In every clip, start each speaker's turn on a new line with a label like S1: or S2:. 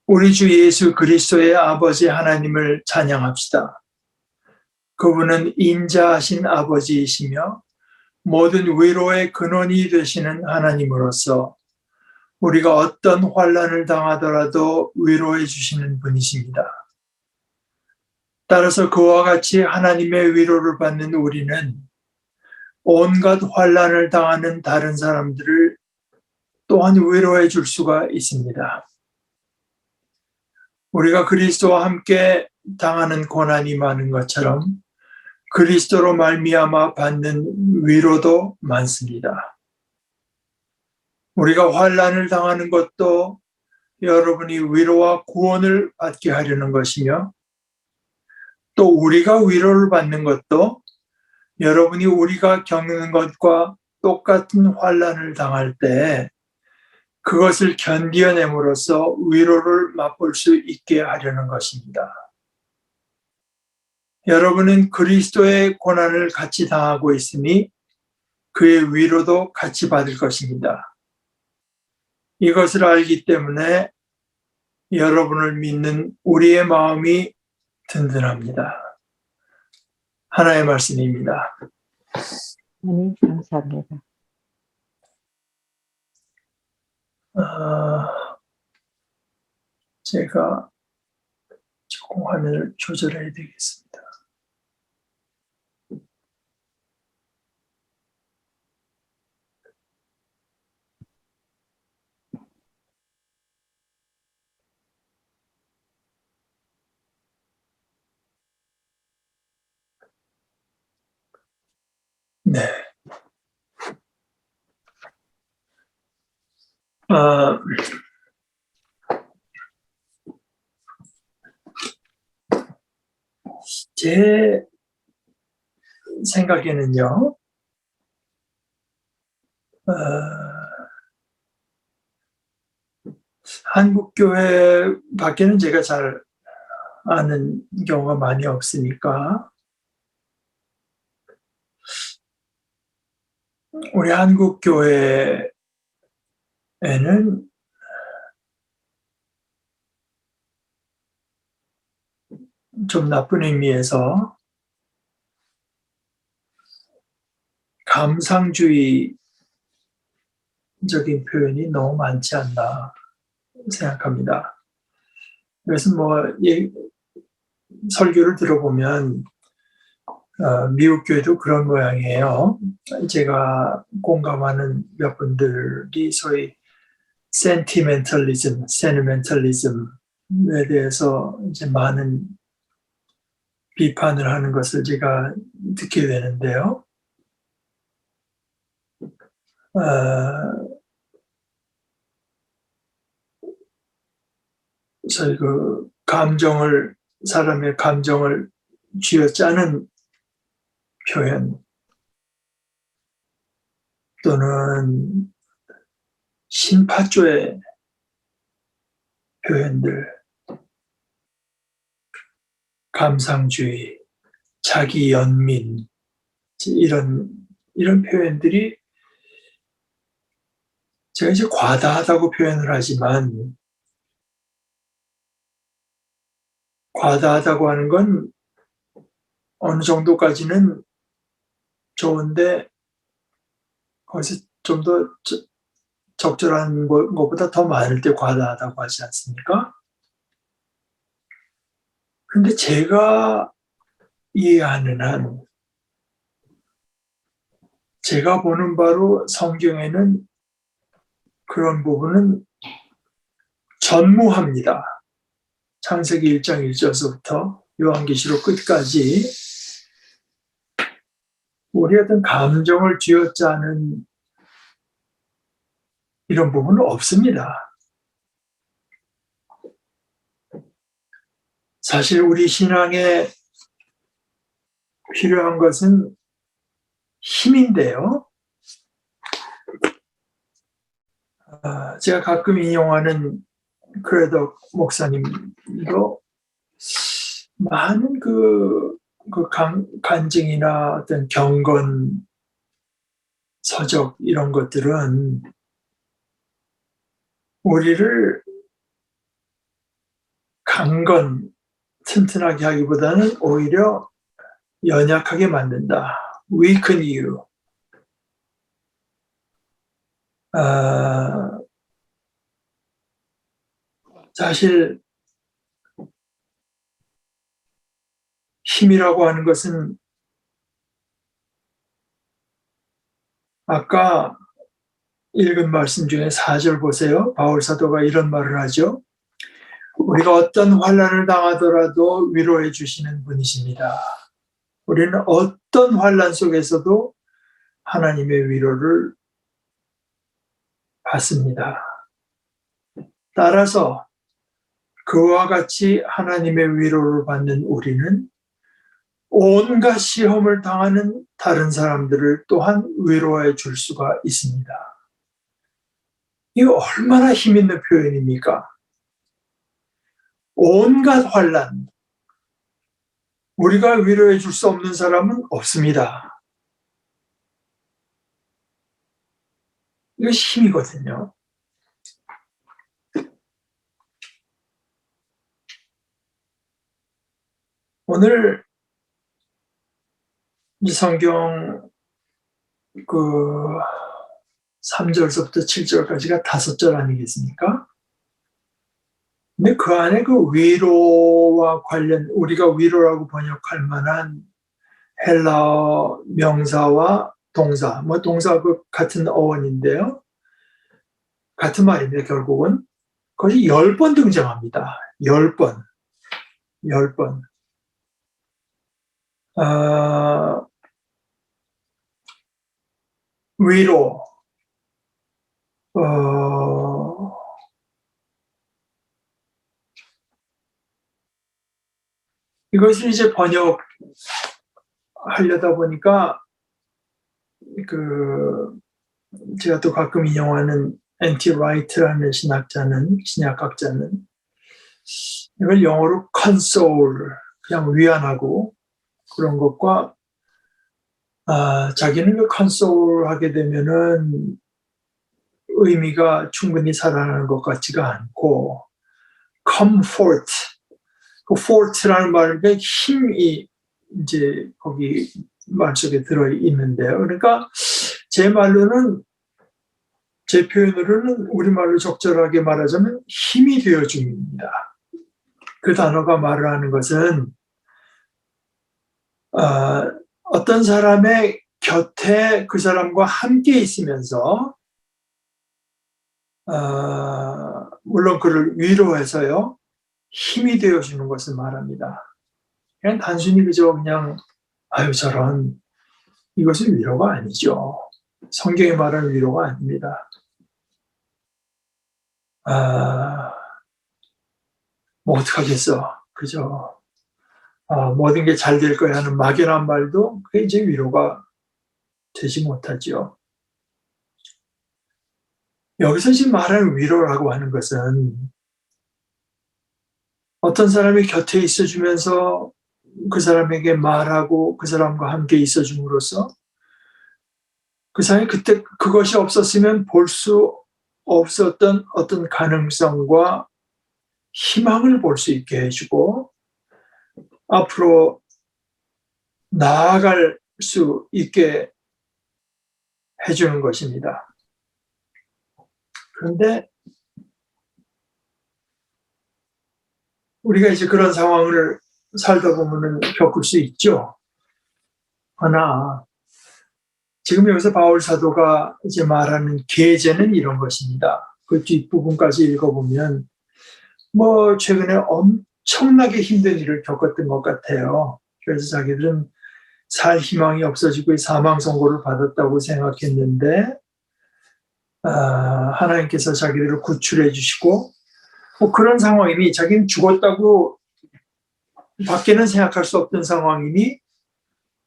S1: 우리 주 예수 그리스도의 아버지 하나님을 찬양합시다. 그분은 인자하신 아버지이시며 모든 위로의 근원이 되시는 하나님으로서 우리가 어떤 환난을 당하더라도 위로해 주시는 분이십니다. 따라서 그와 같이 하나님의 위로를 받는 우리는 온갖 환난을 당하는 다른 사람들을 또한 위로해 줄 수가 있습니다. 우리가 그리스도와 함께 당하는 고난이 많은 것처럼 그리스도로 말미암아 받는 위로도 많습니다. 우리가 환난을 당하는 것도 여러분이 위로와 구원을 받게 하려는 것이며, 또 우리가 위로를 받는 것도 여러분이 우리가 겪는 것과 똑같은 환난을 당할 때 그것을 견디어냄으로써 위로를 맛볼 수 있게 하려는 것입니다. 여러분은 그리스도의 고난을 같이 당하고 있으니 그의 위로도 같이 받을 것입니다. 이것을 알기 때문에 여러분을 믿는 우리의 마음이 든든합니다. 하나의 말씀입니다.
S2: 감사합니다.
S1: 제가 조금 화면을 조절해야 되겠습니다. 네. 제 생각에는요, 한국 교회 밖에는 제가 잘 아는 경우가 많이 없으니까 우리 한국 교회에는 좀 나쁜 의미에서 감상주의적인 표현이 너무 많지 않나 생각합니다. 그래서 설교를 들어보면 미국 교회도 그런 모양이에요. 제가 공감하는 몇 분들이 소위 세니멘털리즘에 대해서 이제 많은 비판을 하는 것을 제가 듣게 되는데요. 저희 사람의 감정을 쥐어짜는 표현 또는 신파조의 표현들, 감상주의, 자기 연민, 이런 표현들이 제가 이제 과다하다고 표현을 하지만, 과다하다고 하는 건 어느 정도까지는 좋은데 거기서 좀 더 적절한 것보다 더 많을 때 과다하다고 하지 않습니까? 근데 제가 이해하는 한, 제가 보는 바로 성경에는 그런 부분은 전무합니다. 창세기 1장 1절서부터 요한계시록 끝까지 우리 어떤 감정을 쥐어짜는 이런 부분은 없습니다. 사실 우리 신앙에 필요한 것은 힘인데요. 제가 가끔 인용하는 크레덕 목사님도 많은 간증이나 어떤 경건 서적 이런 것들은 우리를 강건, 튼튼하게 하기보다는 오히려 연약하게 만든다. weaken you. 사실 힘이라고 하는 것은 아까 읽은 말씀 중에 4절 보세요. 바울 사도가 이런 말을 하죠. 우리가 어떤 환난을 당하더라도 위로해 주시는 분이십니다. 우리는 어떤 환난 속에서도 하나님의 위로를 받습니다. 따라서 그와 같이 하나님의 위로를 받는 우리는 온갖 시험을 당하는 다른 사람들을 또한 위로해 줄 수가 있습니다. 이거 얼마나 힘있는 표현입니까? 온갖 환난, 우리가 위로해 줄 수 없는 사람은 없습니다. 이거 힘이거든요. 오늘 이 성경 3절서부터 7절까지가 5절 아니겠습니까? 근데 그 안에 그 위로와 관련, 우리가 위로라고 번역할 만한 헬라어 명사와 동사, 동사 같은 어원인데요. 같은 말인데 결국은 거의 10번 등장합니다. 10번. 10번. 위로, 이것을 이제 번역하려다 보니까 제가 또 가끔 인용하는 N.T. 라이트라는 신약학자는 이걸 영어로 console, 그냥 위안하고 그런 것과 자기는 그 console 하게 되면은 의미가 충분히 살아나는 것 같지가 않고 comfort, 그 fort라는 말에 힘이 이제 거기 말 속에 들어 있는데요. 그러니까 제 표현으로는 우리말로 적절하게 말하자면 힘이 되어줍니다. 그 단어가 말을 하는 것은 어떤 사람의 곁에 그 사람과 함께 있으면서 물론 그를 위로해서요 힘이 되어주는 것을 말합니다. 그냥 단순히 그냥 아유 저런, 이것은 위로가 아니죠. 성경이 말하는 위로가 아닙니다. 뭐 어떡하겠어, 그죠? 모든 게 잘 될 거야 하는 막연한 말도 그게 이제 위로가 되지 못하죠. 여기서 지금 말하는 위로라고 하는 것은 어떤 사람이 곁에 있어주면서 그 사람에게 말하고 그 사람과 함께 있어줌으로써 그 사람이 그때 그것이 없었으면 볼 수 없었던 어떤 가능성과 희망을 볼 수 있게 해주고 앞으로 나아갈 수 있게 해주는 것입니다. 그런데 우리가 이제 그런 상황을 살다 보면 겪을 수 있죠. 하나, 지금 여기서 바울 사도가 이제 말하는 계제는 이런 것입니다. 그 뒷부분까지 읽어보면 최근에 엄청나게 힘든 일을 겪었던 것 같아요. 그래서 자기들은 살 희망이 없어지고 사망 선고를 받았다고 생각했는데 하나님께서 자기들을 구출해 주시고 그런 상황이니 자기는 죽었다고 밖에는 생각할 수 없던 상황이니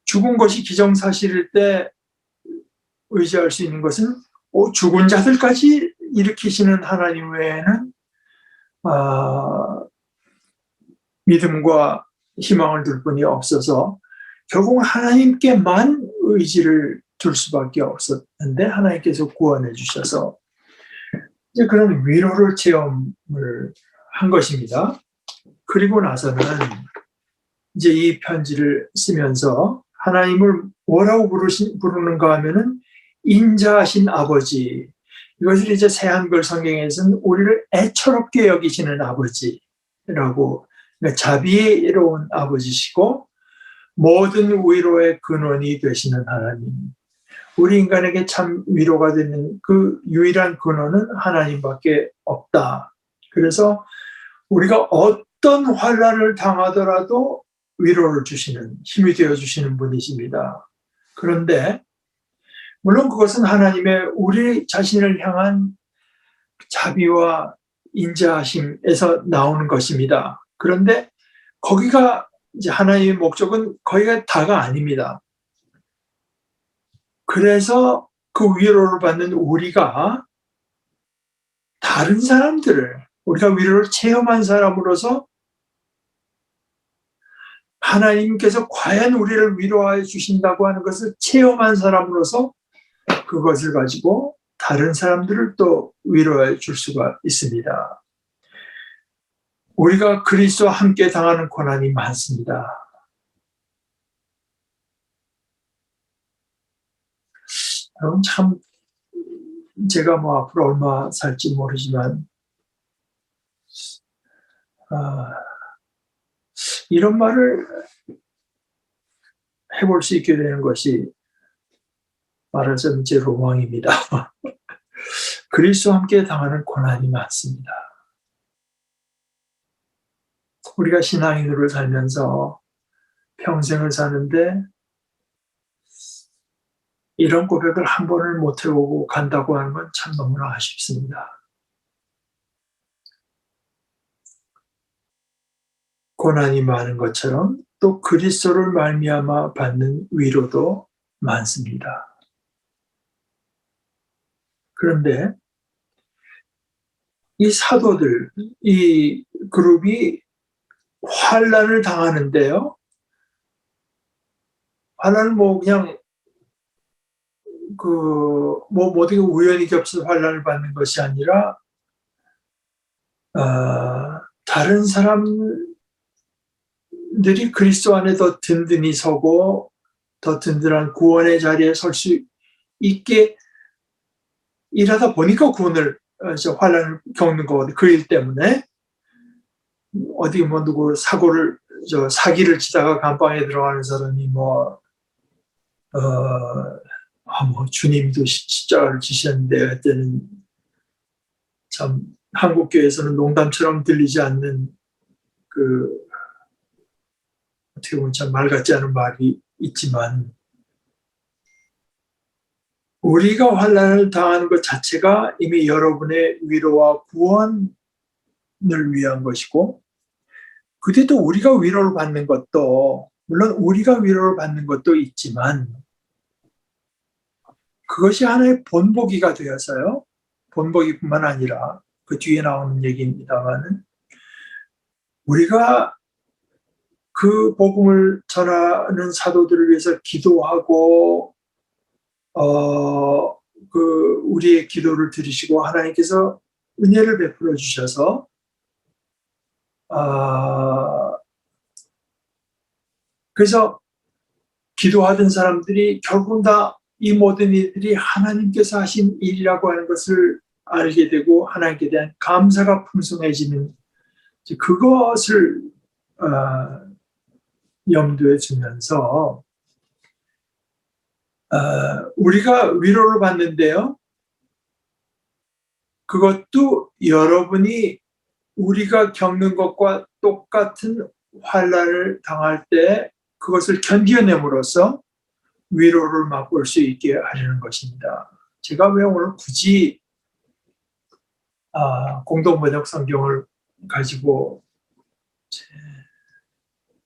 S1: 죽은 것이 기정사실일 때 의지할 수 있는 것은 죽은 자들까지 일으키시는 하나님 외에는 믿음과 희망을 둘 뿐이 없어서 결국 하나님께만 의지를 둘 수밖에 없었는데 하나님께서 구원해 주셔서 이제 그런 위로를 체험을 한 것입니다. 그리고 나서는 이제 이 편지를 쓰면서 하나님을 뭐라고 부르는가 하면은 인자하신 아버지. 이것을 이제 새한글 성경에서는 우리를 애처롭게 여기시는 아버지라고, 그러니까 자비로운 아버지시고 모든 위로의 근원이 되시는 하나님. 우리 인간에게 참 위로가 되는 그 유일한 근원은 하나님밖에 없다. 그래서 우리가 어떤 환난을 당하더라도 위로를 주시는, 힘이 되어주시는 분이십니다. 그런데 물론 그것은 하나님의 우리 자신을 향한 자비와 인자하심에서 나오는 것입니다. 그런데 거기가 이제 하나님의 목적은 거기가 다가 아닙니다. 그래서 그 위로를 받는 우리가 다른 사람들을, 우리가 위로를 체험한 사람으로서 하나님께서 과연 우리를 위로해 주신다고 하는 것을 체험한 사람으로서 그것을 가지고 다른 사람들을 또 위로해 줄 수가 있습니다. 우리가 그리스도와 함께 당하는 고난이 많습니다. 여러분, 참 제가 뭐 앞으로 얼마 살지 모르지만 이런 말을 해볼 수 있게 되는 것이 말하자면 제 로망입니다. 그리스도와 함께 당하는 고난이 많습니다. 우리가 신앙인으로 살면서 평생을 사는데 이런 고백을 한 번을 못 해보고 간다고 하는 건 참 너무나 아쉽습니다. 고난이 많은 것처럼 또 그리스도를 말미암아 받는 위로도 많습니다. 그런데 이 사도들, 이 그룹이 환난을 당하는데요. 환난은 뭐 그냥 모든 게 우연히 겹쳐서 환난을 받는 것이 아니라 다른 사람들이 그리스도 안에 더 든든히 서고 더 든든한 구원의 자리에 설 수 있게 일하다 보니까 환난을 겪는 거거든요. 그 일 때문에 어디 뭐 누구 사기를 치다가 감방에 들어가는 사람이 뭐 주님도 십자가를 지셨는데 그때는 참 한국 교회에서는 농담처럼 들리지 않는 어떻게 보면 참 말 같지 않은 말이 있지만 우리가 환난을 당하는 것 자체가 이미 여러분의 위로와 구원을 위한 것이고 그때도 우리가 위로를 받는 것도 물론 우리가 위로를 받는 것도 있지만 그것이 하나의 본보기가 되어서요. 본보기뿐만 아니라 그 뒤에 나오는 얘기입니다만 우리가 그 복음을 전하는 사도들을 위해서 기도하고 우리의 기도를 들으시고 하나님께서 은혜를 베풀어 주셔서 그래서 기도하던 사람들이 결국 다 이 모든 일들이 하나님께서 하신 일이라고 하는 것을 알게 되고 하나님께 대한 감사가 풍성해지는 그것을 염두에 두면서 우리가 위로를 받는데요. 그것도 여러분이 우리가 겪는 것과 똑같은 환난을 당할 때 그것을 견뎌냄으로써 위로를 맛볼 수 있게 하려는 것입니다. 제가 왜 오늘 굳이 공동번역 성경을 가지고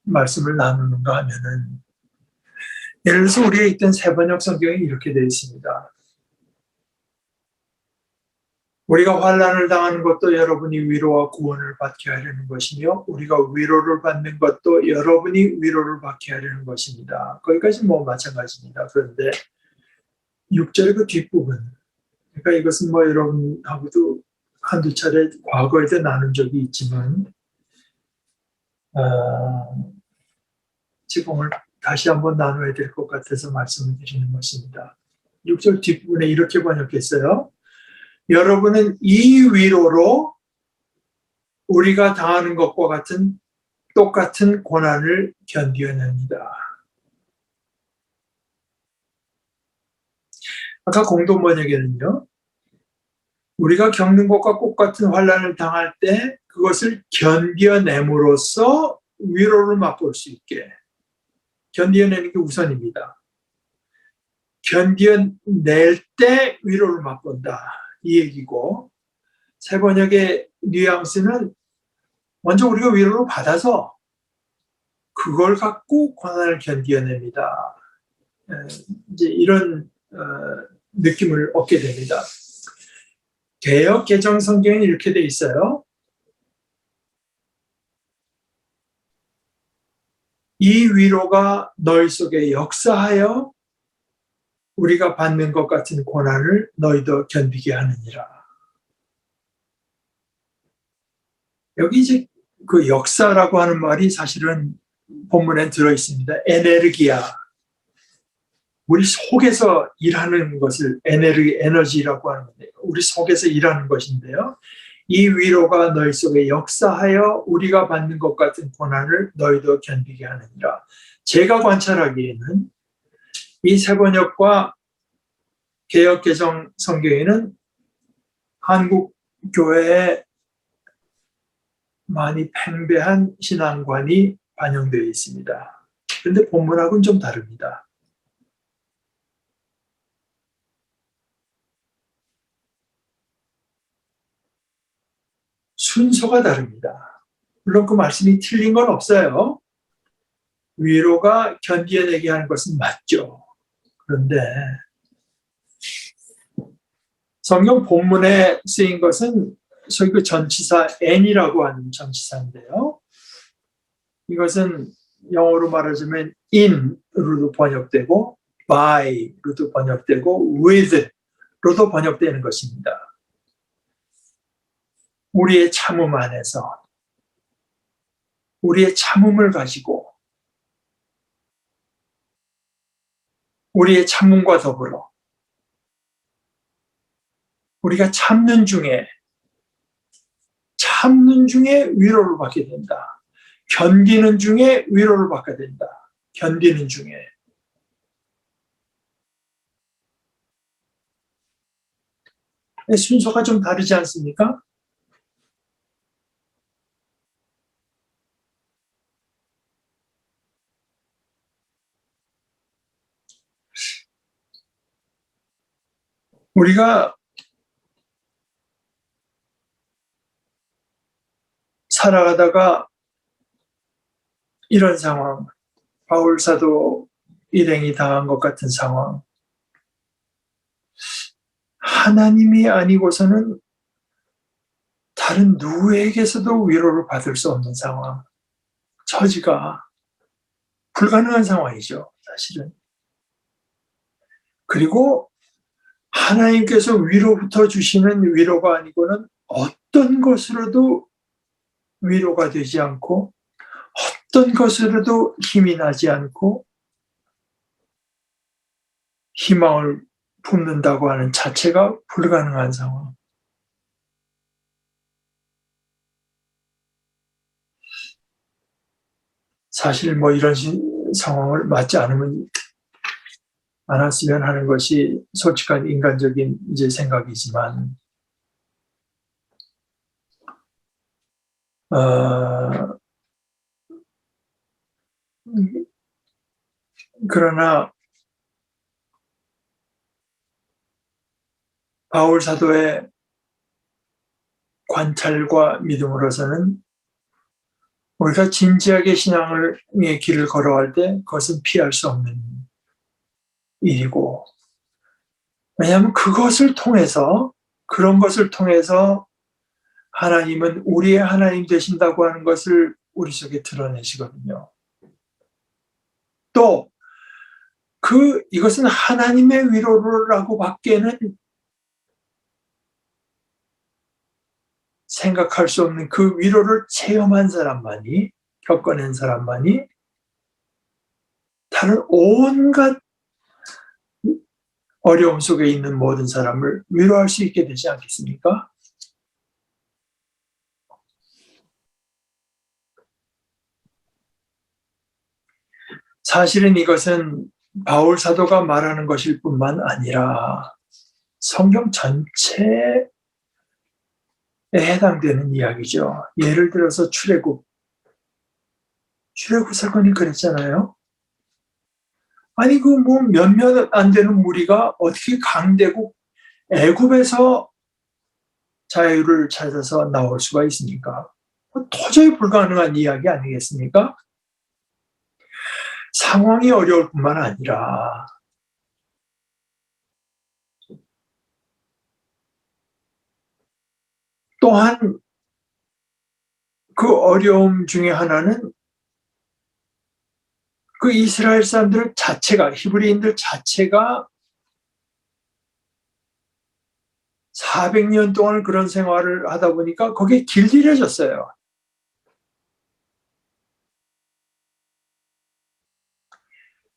S1: 말씀을 나누는가 하면은 예를 들어서 우리가 있던 새번역 성경이 이렇게 되어 있습니다. 우리가 환난을 당하는 것도 여러분이 위로와 구원을 받게 하려는 것이며 우리가 위로를 받는 것도 여러분이 위로를 받게 하려는 것입니다. 거기까지 뭐 마찬가지입니다. 그런데 6절 그 뒷부분 그러니까 이것은 뭐 여러분하고도 한두 차례 과거에도 나눈 적이 있지만 지금 오늘 다시 한번 나눠야 될 것 같아서 말씀을 드리는 것입니다. 6절 뒷부분에 이렇게 번역했어요. 여러분은 이 위로로 우리가 당하는 것과 같은 똑같은 고난을 견디어냅니다. 아까 공동 번역에는요, 우리가 겪는 것과 똑같은 환난을 당할 때 그것을 견뎌냄으로써 위로를 맛볼 수 있게 견뎌내는 게 우선입니다. 견뎌낼 때 위로를 맛본다 이 얘기고, 새 번역의 뉘앙스는 먼저 우리가 위로를 받아서 그걸 갖고 고난을 견뎌냅니다. 이제 이런 느낌을 얻게 됩니다. 개역 개정 성경에 이렇게 돼 있어요. 이 위로가 너희 속에 역사하여 우리가 받는 것 같은 고난을 너희도 견디게 하느니라. 여기 이제 그 역사라고 하는 말이 사실은 본문에 들어 있습니다. 에네르기아. 우리 속에서 일하는 것을 에너지라고 하는 건데, 우리 속에서 일하는 것인데요. 이 위로가 너희 속에 역사하여 우리가 받는 것 같은 고난을 너희도 견디게 하느니라. 제가 관찰하기에는 이 새 번역과 개역 개정 성경에는 한국 교회에 많이 팽배한 신앙관이 반영되어 있습니다. 그런데 본문하고는 좀 다릅니다. 순서가 다릅니다. 물론 그 말씀이 틀린 건 없어요. 위로가 견뎌내게 하는 것은 맞죠. 그런데 성경 본문에 쓰인 것은 소위 그 전치사 n이라고 하는 전치사인데요. 이것은 영어로 말하자면 in로도 번역되고 by로도 번역되고 with로도 번역되는 것입니다. 우리의 참음 안에서 우리의 참음을 가지고 우리의 참음과 더불어 우리가 참는 중에 위로를 받게 된다. 견디는 중에 위로를 받게 된다. 견디는 중에. 순서가 좀 다르지 않습니까? 우리가 살아가다가 이런 상황, 바울 사도 일행이 당한 것 같은 상황, 하나님이 아니고서는 다른 누구에게서도 위로를 받을 수 없는 상황, 처지가 불가능한 상황이죠, 사실은. 그리고 하나님께서 위로부터 주시는 위로가 아니고는 어떤 것으로도 위로가 되지 않고 어떤 것으로도 힘이 나지 않고 희망을 품는다고 하는 자체가 불가능한 상황. 사실 뭐 이런 상황을 맞지 않았으면 하는 것이 솔직한 인간적인 이제 생각이지만, 그러나 바울 사도의 관찰과 믿음으로서는 우리가 진지하게 신앙의 길을 걸어갈 때 그것은 피할 수 없는 일이고, 왜냐하면 그런 것을 통해서 하나님은 우리의 하나님 되신다고 하는 것을 우리 속에 드러내시거든요. 또 이것은 하나님의 위로라고 밖에는 생각할 수 없는 그 위로를 체험한 사람만이 겪어낸 사람만이 다른 온갖 어려움 속에 있는 모든 사람을 위로할 수 있게 되지 않겠습니까? 사실은 이것은 바울 사도가 말하는 것일 뿐만 아니라 성경 전체에 해당되는 이야기죠. 예를 들어서 출애굽 사건이 그랬잖아요. 아니 그 뭐 몇몇 안 되는 무리가 어떻게 강대국 애굽에서 자유를 찾아서 나올 수가 있습니까? 도저히 불가능한 이야기 아니겠습니까? 상황이 어려울 뿐만 아니라 또한 그 어려움 중에 하나는 그 이스라엘 사람들 자체가, 히브리인들 자체가 400년 동안 그런 생활을 하다 보니까 거기에 길들여졌어요.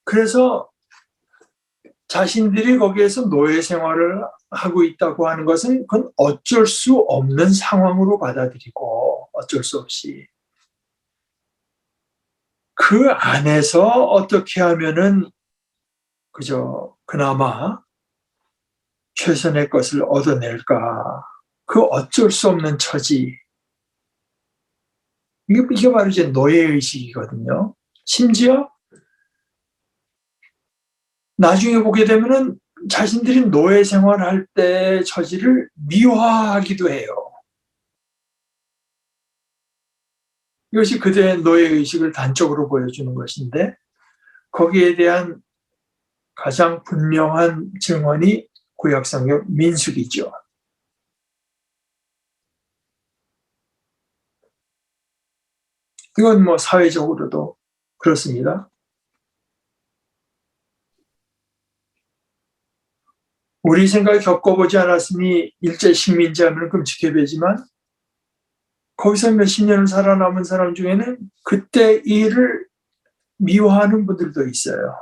S1: 그래서 자신들이 거기에서 노예 생활을 하고 있다고 하는 것은 그건 어쩔 수 없는 상황으로 받아들이고 어쩔 수 없이 그 안에서 어떻게 하면은 그저 그나마 최선의 것을 얻어낼까, 그 어쩔 수 없는 처지, 이게 바로 이제 노예의식이거든요. 심지어 나중에 보게 되면은 자신들이 노예 생활할 때 처지를 미화하기도 해요. 이것이 그들의 노예의식을 단적으로 보여주는 것인데 거기에 대한 가장 분명한 증언이 구약성경 민수기죠. 이건 뭐 사회적으로도 그렇습니다. 우리 생각에 겪어보지 않았으니 일제 식민지하면 끔찍해 보이지만 거기서 몇십 년을 살아남은 사람 중에는 그때 일을 미워하는 분들도 있어요.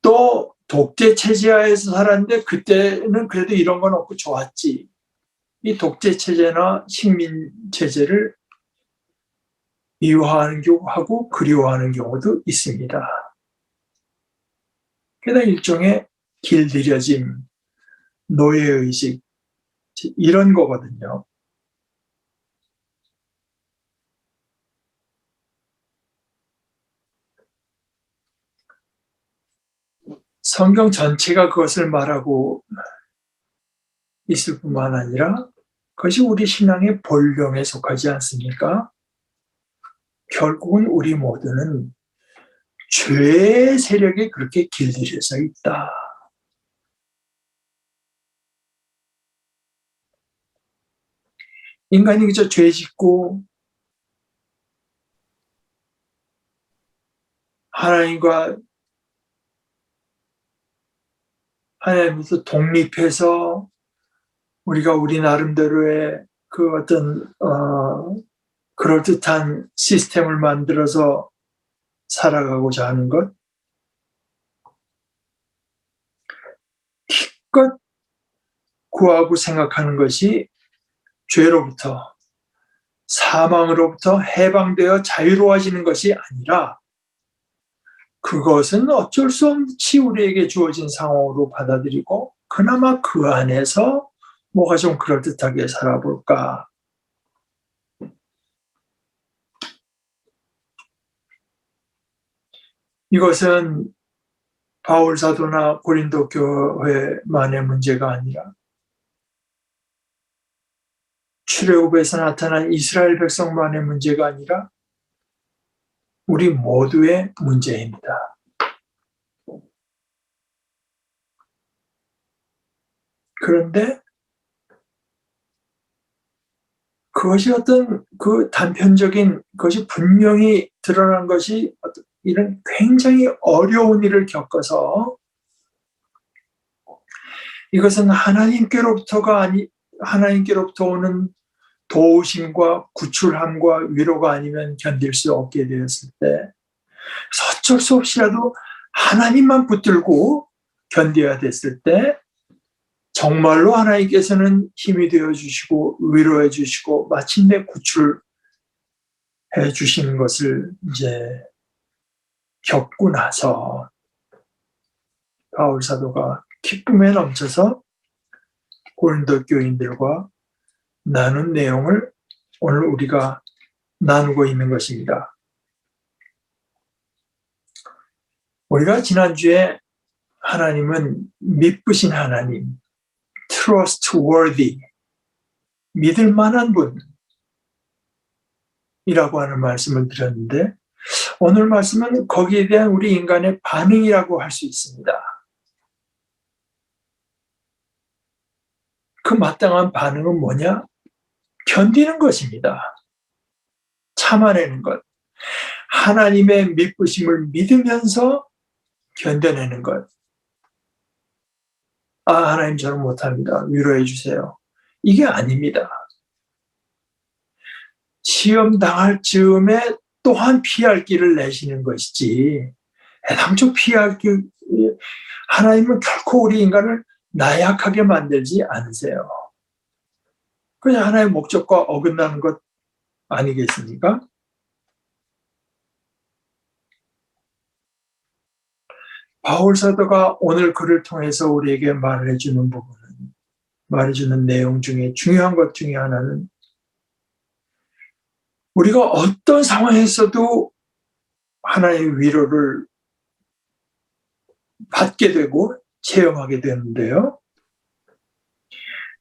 S1: 또 독재 체제하에서 살았는데 그때는 그래도 이런 건 없고 좋았지. 이 독재 체제나 식민 체제를 미워하는 경우하고 그리워하는 경우도 있습니다. 게다가 일종의 길들여짐, 노예의식 이런 거거든요. 성경 전체가 그것을 말하고 있을 뿐만 아니라 그것이 우리 신앙의 본령에 속하지 않습니까? 결국은 우리 모두는 죄의 세력이 그렇게 길들여져 있다. 인간이 그저 죄 짓고 하나님과 하나님부터 독립해서 우리가 우리 나름대로의 그 어떤 그럴듯한 시스템을 만들어서 살아가고자 하는 것, 기껏 구하고 생각하는 것이 죄로부터 사망으로부터 해방되어 자유로워지는 것이 아니라 그것은 어쩔 수 없이 우리에게 주어진 상황으로 받아들이고 그나마 그 안에서 뭐가 좀 그럴듯하게 살아볼까. 이것은 바울 사도나 고린도 교회만의 문제가 아니라 출애굽에서 나타난 이스라엘 백성만의 문제가 아니라 우리 모두의 문제입니다. 그런데 그것이 어떤 그 단편적인 것이 분명히 드러난 것이 이런 굉장히 어려운 일을 겪어서 이것은 하나님께로부터 오는 도우심과 구출함과 위로가 아니면 견딜 수 없게 되었을 때 어쩔 수 없이라도 하나님만 붙들고 견뎌야 됐을 때 정말로 하나님께서는 힘이 되어주시고 위로해 주시고 마침내 구출해 주시는 것을 이제 겪고 나서 바울 사도가 기쁨에 넘쳐서 고린도 교인들과 나눈 내용을 오늘 우리가 나누고 있는 것입니다. 우리가 지난주에 하나님은 믿으신 하나님, trustworthy, 믿을 만한 분이라고 하는 말씀을 드렸는데 오늘 말씀은 거기에 대한 우리 인간의 반응이라고 할 수 있습니다. 그 마땅한 반응은 뭐냐? 견디는 것입니다. 참아내는 것. 하나님의 믿으심을 믿으면서 견뎌내는 것. 아, 하나님 저는 못합니다. 위로해 주세요. 이게 아닙니다. 시험 당할 즈음에 또한 피할 길을 내시는 것이지 애당초 피할 길, 하나님은 결코 우리 인간을 나약하게 만들지 않으세요. 그냥 하나의 목적과 어긋나는 것 아니겠습니까? 바울 사도가 오늘 글을 통해서 우리에게 말해주는 부분은, 말해주는 내용 중에 중요한 것 중에 하나는 우리가 어떤 상황에서도 하나의 위로를 받게 되고 체험하게 되는데요.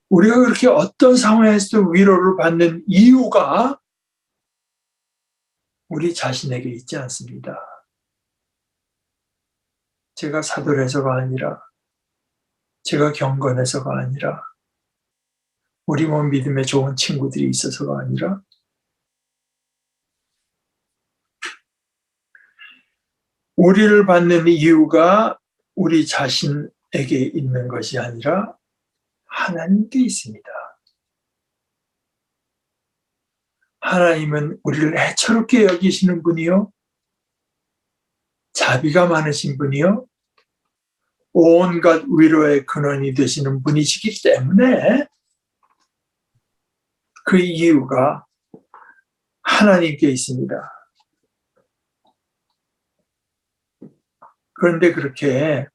S1: 우리가 그렇게 어떤 상황에서도 위로를 받는 이유가 우리 자신에게 있지 않습니다. 제가 사돌해서가 아니라, 제가 경건해서가 아니라, 우리 몸 믿음에 좋은 친구들이 있어서가 아니라, 우리를 받는 이유가 우리 자신에게 있는 것이 아니라 하나님께 있습니다. 하나님은 우리를 애처롭게 여기시는 분이요, 자비가 많으신 분이요, 온갖 위로의 근원이 되시는 분이시기 때문에 그 이유가 하나님께 있습니다. 그런데 그렇게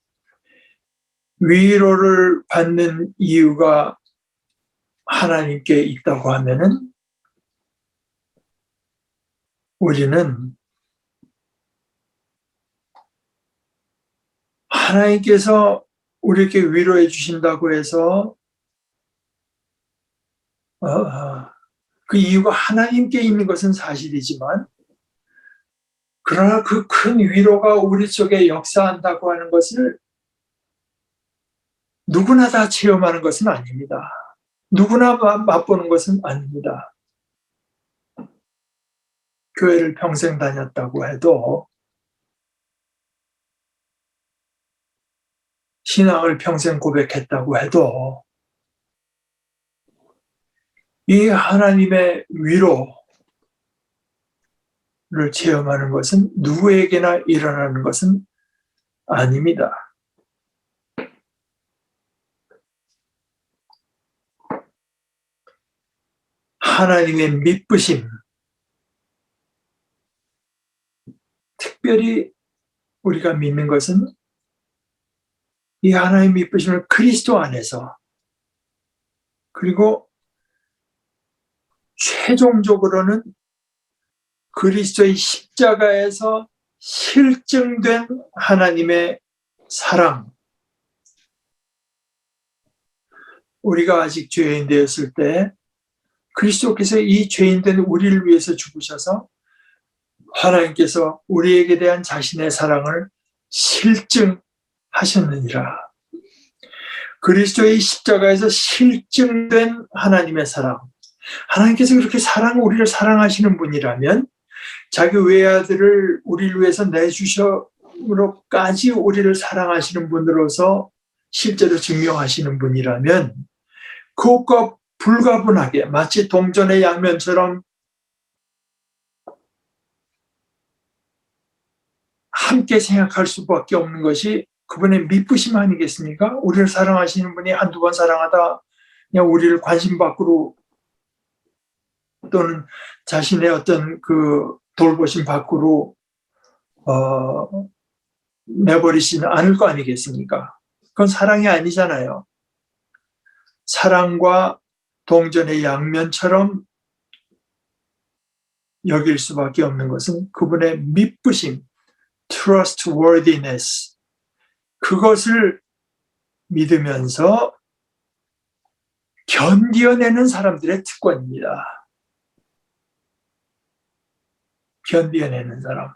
S1: 위로를 받는 이유가 하나님께 있다고 하면은 우리는 하나님께서 우리에게 위로해 주신다고 해서 그 이유가 하나님께 있는 것은 사실이지만 그러나 그 큰 위로가 우리 속에 역사한다고 하는 것을 누구나 다 체험하는 것은 아닙니다. 누구나 맛보는 것은 아닙니다. 교회를 평생 다녔다고 해도 신앙을 평생 고백했다고 해도 이 하나님의 위로를 체험하는 것은 누구에게나 일어나는 것은 아닙니다. 하나님의 믿으심, 특별히 우리가 믿는 것은 이 하나님의 믿으심을 그리스도 안에서 그리고 최종적으로는 그리스도의 십자가에서 실증된 하나님의 사랑, 우리가 아직 죄인 되었을 때 그리스도께서 이 죄인된 우리를 위해서 죽으셔서 하나님께서 우리에게 대한 자신의 사랑을 실증하셨느니라. 그리스도의 십자가에서 실증된 하나님의 사랑, 하나님께서 그렇게 우리를 사랑하시는 분이라면 자기 외아들을 우리를 위해서 내주셔로까지 우리를 사랑하시는 분으로서 실제로 증명하시는 분이라면 그것과 불가분하게 마치 동전의 양면처럼 함께 생각할 수밖에 없는 것이 그분의 미쁘심 아니겠습니까? 우리를 사랑하시는 분이 한두 번 사랑하다 그냥 우리를 관심 밖으로 또는 자신의 어떤 그 돌보심 밖으로 내버리지는 않을 거 아니겠습니까? 그건 사랑이 아니잖아요. 사랑과 동전의 양면처럼 여길 수밖에 없는 것은 그분의 미쁘심, trustworthiness, 그것을 믿으면서 견디어내는 사람들의 특권입니다. 견디어내는 사람.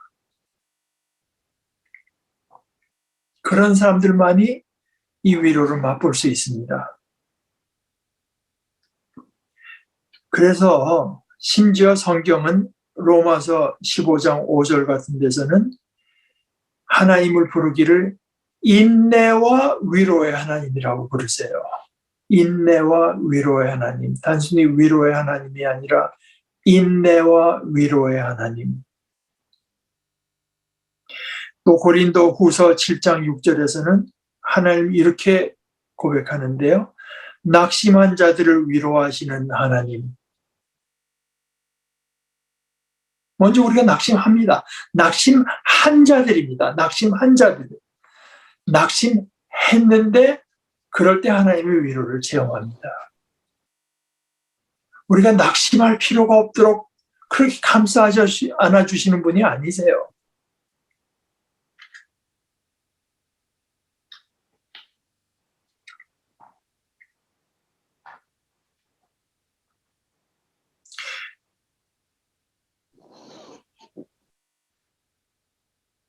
S1: 그런 사람들만이 이 위로를 맛볼 수 있습니다. 그래서 심지어 성경은 로마서 15장 5절 같은 데서는 하나님을 부르기를 인내와 위로의 하나님이라고 부르세요. 인내와 위로의 하나님. 단순히 위로의 하나님이 아니라 인내와 위로의 하나님. 또 고린도 후서 7장 6절에서는 하나님 이렇게 고백하는데요. 낙심한 자들을 위로하시는 하나님. 먼저 우리가 낙심합니다. 낙심한 자들입니다. 낙심한 자들. 낙심했는데 그럴 때 하나님의 위로를 체험합니다. 우리가 낙심할 필요가 없도록 그렇게 감싸 안아주시는 분이 아니세요.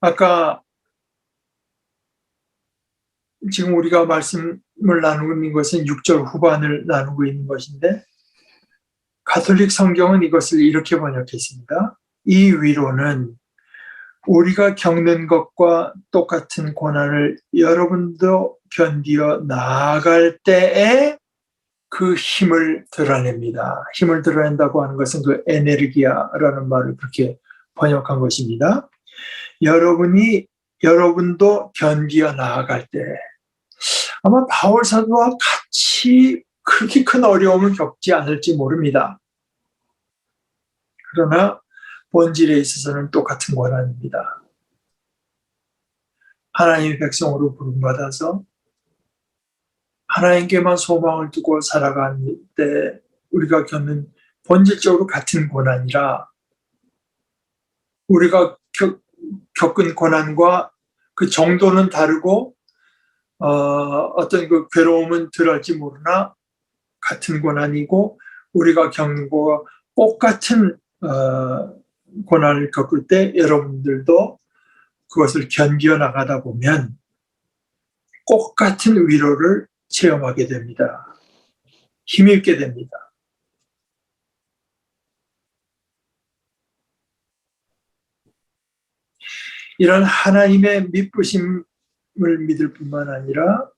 S1: 아까 지금 우리가 말씀을 나누고 있는 것은 6절 후반을 나누고 있는 것인데 가톨릭 성경은 이것을 이렇게 번역했습니다. 이 위로는 우리가 겪는 것과 똑같은 고난을 여러분도 견디어 나아갈 때에 그 힘을 드러냅니다. 힘을 드러낸다고 하는 것은 그 에네르기아라는 말을 그렇게 번역한 것입니다. 여러분도 견디어 나아갈 때 아마 바울 사도와 같이 그렇게 큰 어려움을 겪지 않을지 모릅니다. 그러나 본질에 있어서는 똑같은 고난입니다. 하나님의 백성으로 부름받아서 하나님께만 소망을 두고 살아가는 때 우리가 겪는 본질적으로 같은 고난이라 우리가 겪은 고난과 그 정도는 다르고 어떤 그 괴로움은 덜할지 모르나 같은 고난이고 우리가 겪는 거와 똑같은 고난을 겪을 때 여러분들도 그것을 견디어 나가다 보면 똑같은 위로를 체험하게 됩니다. 힘있게 됩니다. 이런 하나님의 미쁘심을 믿을 뿐만 아니라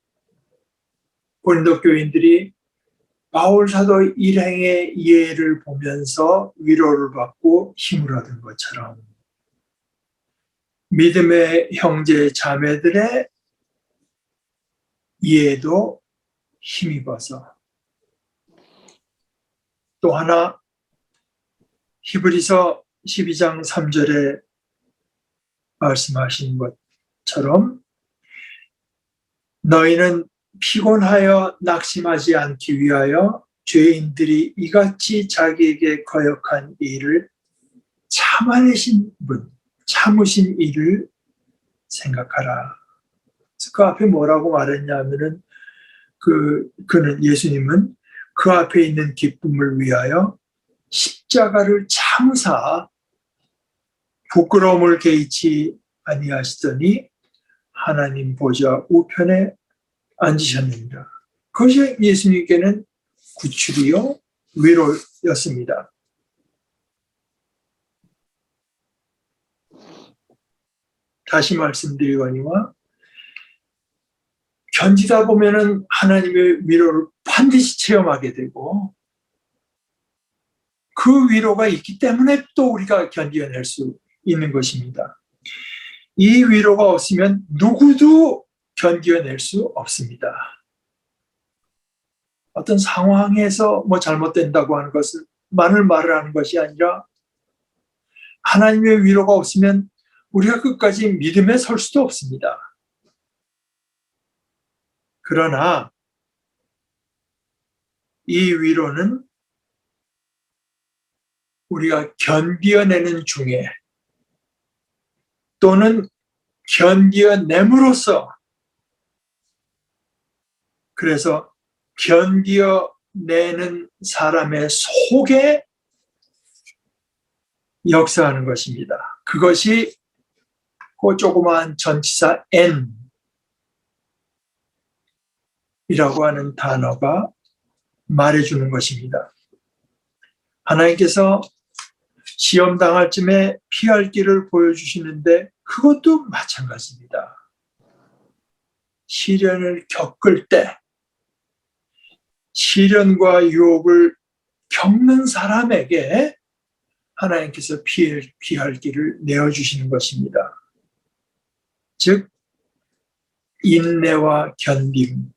S1: 고린도 교인들이 바울 사도 일행의 예를 보면서 위로를 받고 힘을 얻은 것처럼 믿음의 형제 자매들의 예도 힘입어서 또 하나 히브리서 12장 3절에 말씀하신 것처럼 너희는 피곤하여 낙심하지 않기 위하여 죄인들이 이같이 자기에게 거역한 일을 참아내신 분, 참으신 일을 생각하라. 그 앞에 뭐라고 말했냐면은 그는 예수님은 그 앞에 있는 기쁨을 위하여 십자가를 참으사 부끄러움을 개의치 아니하시더니 하나님 보좌 우편에 앉으셨느니라. 그것이 예수님께는 구출이요 위로였습니다. 다시 말씀드리거니와 견디다 보면은 하나님의 위로를 반드시 체험하게 되고 그 위로가 있기 때문에 또 우리가 견뎌낼 수 있는 것입니다. 이 위로가 없으면 누구도 견뎌낼 수 없습니다. 어떤 상황에서 잘못된다고 하는 것을 말을 하는 것이 아니라 하나님의 위로가 없으면 우리가 끝까지 믿음에 설 수도 없습니다. 그러나 이 위로는 우리가 견뎌내는 중에 또는 견뎌냄으로써 그래서 견뎌내는 사람의 속에 역사하는 것입니다. 그것이 그 조그마한 전치사 N이라고 하는 단어가 말해주는 것입니다. 하나님께서 시험 당할 쯤에 피할 길을 보여주시는데 그것도 마찬가지입니다. 시련을 겪을 때 시련과 유혹을 겪는 사람에게 하나님께서 피할 길을 내어주시는 것입니다. 즉 인내와 견딤,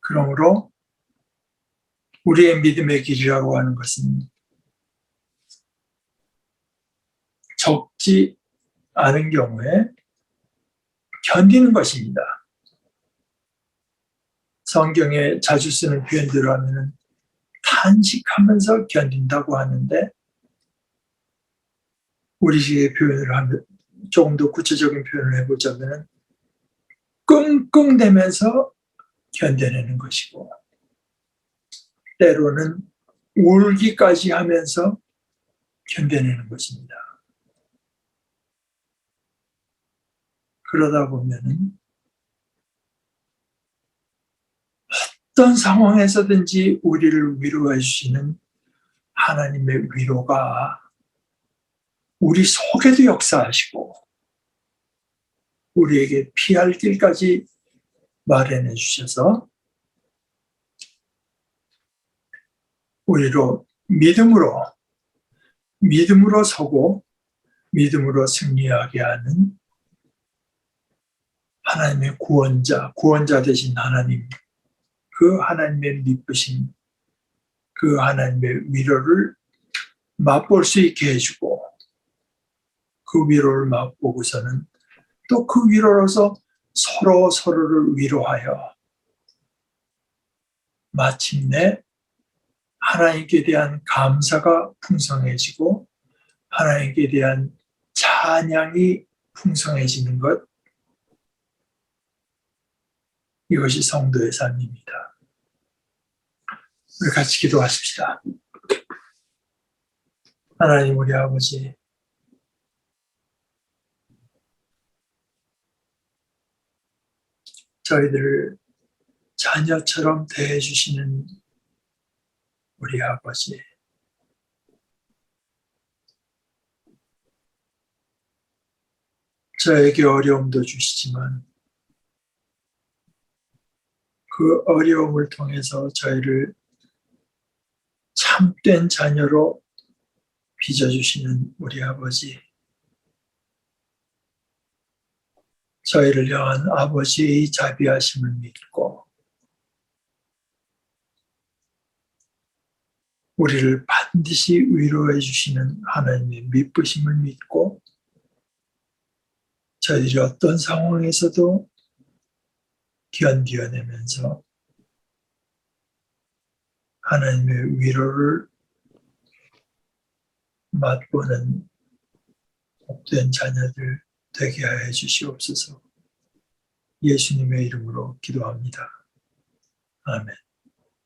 S1: 그러므로 우리의 믿음의 길이라고 하는 것은 적지 않은 경우에 견디는 것입니다. 성경에 자주 쓰는 표현대로 하면 탄식하면서 견딘다고 하는데 우리식의 표현을 하면 조금 더 구체적인 표현을 해보자면 끙끙대면서 견뎌내는 것이고 때로는 울기까지 하면서 견뎌내는 것입니다. 그러다 보면은 어떤 상황에서든지 우리를 위로해 주시는 하나님의 위로가 우리 속에도 역사하시고 우리에게 피할 길까지 마련해 주셔서 우리로 믿음으로 서고 믿음으로 승리하게 하는 하나님의 구원자 되신 하나님, 그 하나님의 미쁘심, 그 하나님의 위로를 맛볼 수 있게 해주고 그 위로를 맛보고서는 또 그 위로로서 서로를 위로하여 마침내 하나님께 대한 감사가 풍성해지고 하나님께 대한 찬양이 풍성해지는 것, 이것이 성도의 삶입니다. 우리 같이 기도하십시다. 하나님 우리 아버지, 저희들을 자녀처럼 대해주시는 우리 아버지, 저에게 어려움도 주시지만 그 어려움을 통해서 저희를 참된 자녀로 빚어주시는 우리 아버지, 저희를 향한 아버지의 자비하심을 믿고 우리를 반드시 위로해 주시는 하나님의 미쁘심을 믿고 저희들이 어떤 상황에서도 견뎌내면서 하나님의 위로를 맛보는 복된 자녀들 되게 하여 주시옵소서. 예수님의 이름으로 기도합니다. 아멘.